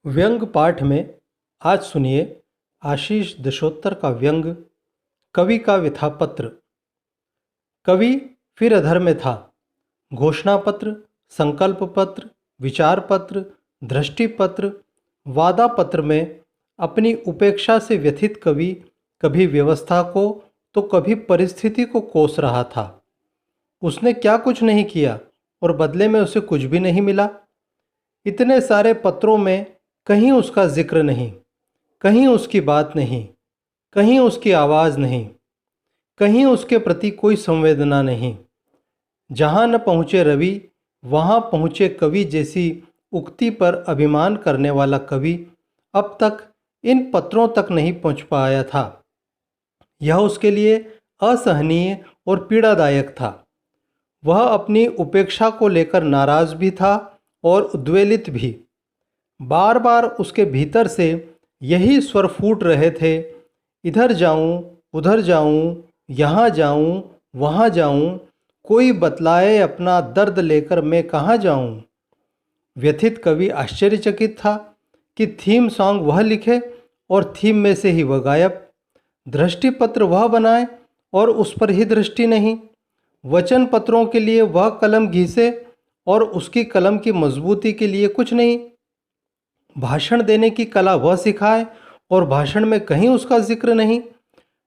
व्यंग पाठ में आज सुनिए आशीष दशोत्तर का व्यंग कवि का व्यथापत्र। कवि फिर अधर में था। घोषणा पत्र, संकल्प पत्र, विचार पत्र, दृष्टि पत्र, वादा पत्र में अपनी उपेक्षा से व्यथित कवि कभी व्यवस्था को तो कभी परिस्थिति को कोस रहा था। उसने क्या कुछ नहीं किया और बदले में उसे कुछ भी नहीं मिला। इतने सारे पत्रों में कहीं उसका जिक्र नहीं, कहीं उसकी बात नहीं, कहीं उसकी आवाज़ नहीं, कहीं उसके प्रति कोई संवेदना नहीं। जहाँ न पहुँचे रवि वहाँ पहुँचे कवि जैसी उक्ति पर अभिमान करने वाला कवि अब तक इन पत्रों तक नहीं पहुँच पाया था। यह उसके लिए असहनीय और पीड़ादायक था। वह अपनी उपेक्षा को लेकर नाराज भी था और उद्वेलित भी। बार बार उसके भीतर से यही स्वर फूट रहे थे, इधर जाऊं, उधर जाऊं, यहाँ जाऊं, वहाँ जाऊं, कोई बतलाए अपना दर्द लेकर मैं कहाँ जाऊं। व्यथित कवि आश्चर्यचकित था कि थीम सॉन्ग वह लिखे और थीम में से ही वह गायब। दृष्टि पत्र वह बनाए और उस पर ही दृष्टि नहीं। वचन पत्रों के लिए वह कलम घिसे और उसकी कलम की मजबूती के लिए कुछ नहीं। भाषण देने की कला वह सिखाए और भाषण में कहीं उसका जिक्र नहीं।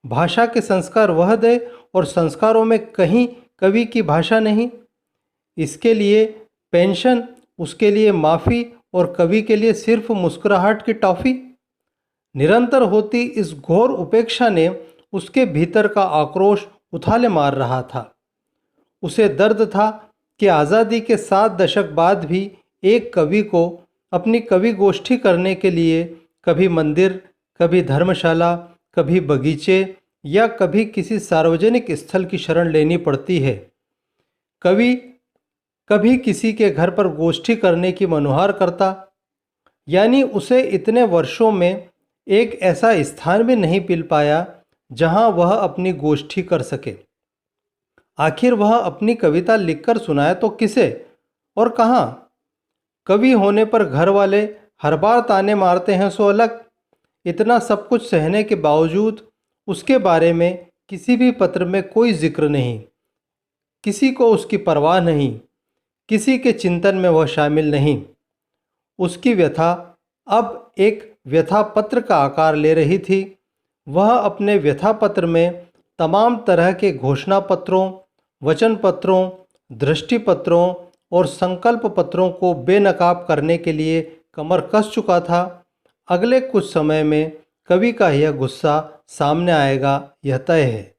भाषा के संस्कार वह दे और संस्कारों में कहीं कवि की भाषा नहीं। इसके लिए पेंशन, उसके लिए माफ़ी और कवि के लिए सिर्फ मुस्कुराहट की टॉफ़ी। निरंतर होती इस घोर उपेक्षा ने उसके भीतर का आक्रोश उथाले मार रहा था। उसे दर्द था कि आज़ादी के 7 दशक बाद भी एक कवि को अपनी कवि गोष्ठी करने के लिए कभी मंदिर, कभी धर्मशाला, कभी बगीचे या कभी किसी सार्वजनिक स्थल की शरण लेनी पड़ती है। कवि कभी किसी के घर पर गोष्ठी करने की मनुहार करता, यानी उसे इतने वर्षों में एक ऐसा स्थान भी नहीं मिल पाया जहां वह अपनी गोष्ठी कर सके। आखिर वह अपनी कविता लिखकर सुनाए तो किसे और कहाँ? कवि होने पर घर वाले हर बार ताने मारते हैं सो अलग। इतना सब कुछ सहने के बावजूद उसके बारे में किसी भी पत्र में कोई जिक्र नहीं। किसी को उसकी परवाह नहीं, किसी के चिंतन में वह शामिल नहीं। उसकी व्यथा अब एक व्यथा पत्र का आकार ले रही थी। वह अपने व्यथा पत्र में तमाम तरह के घोषणा पत्रों, वचन पत्रों, दृष्टि पत्रों और संकल्प पत्रों को बेनकाब करने के लिए कमर कस चुका था। अगले कुछ समय में कवि का यह गुस्सा सामने आएगा, यह तय है।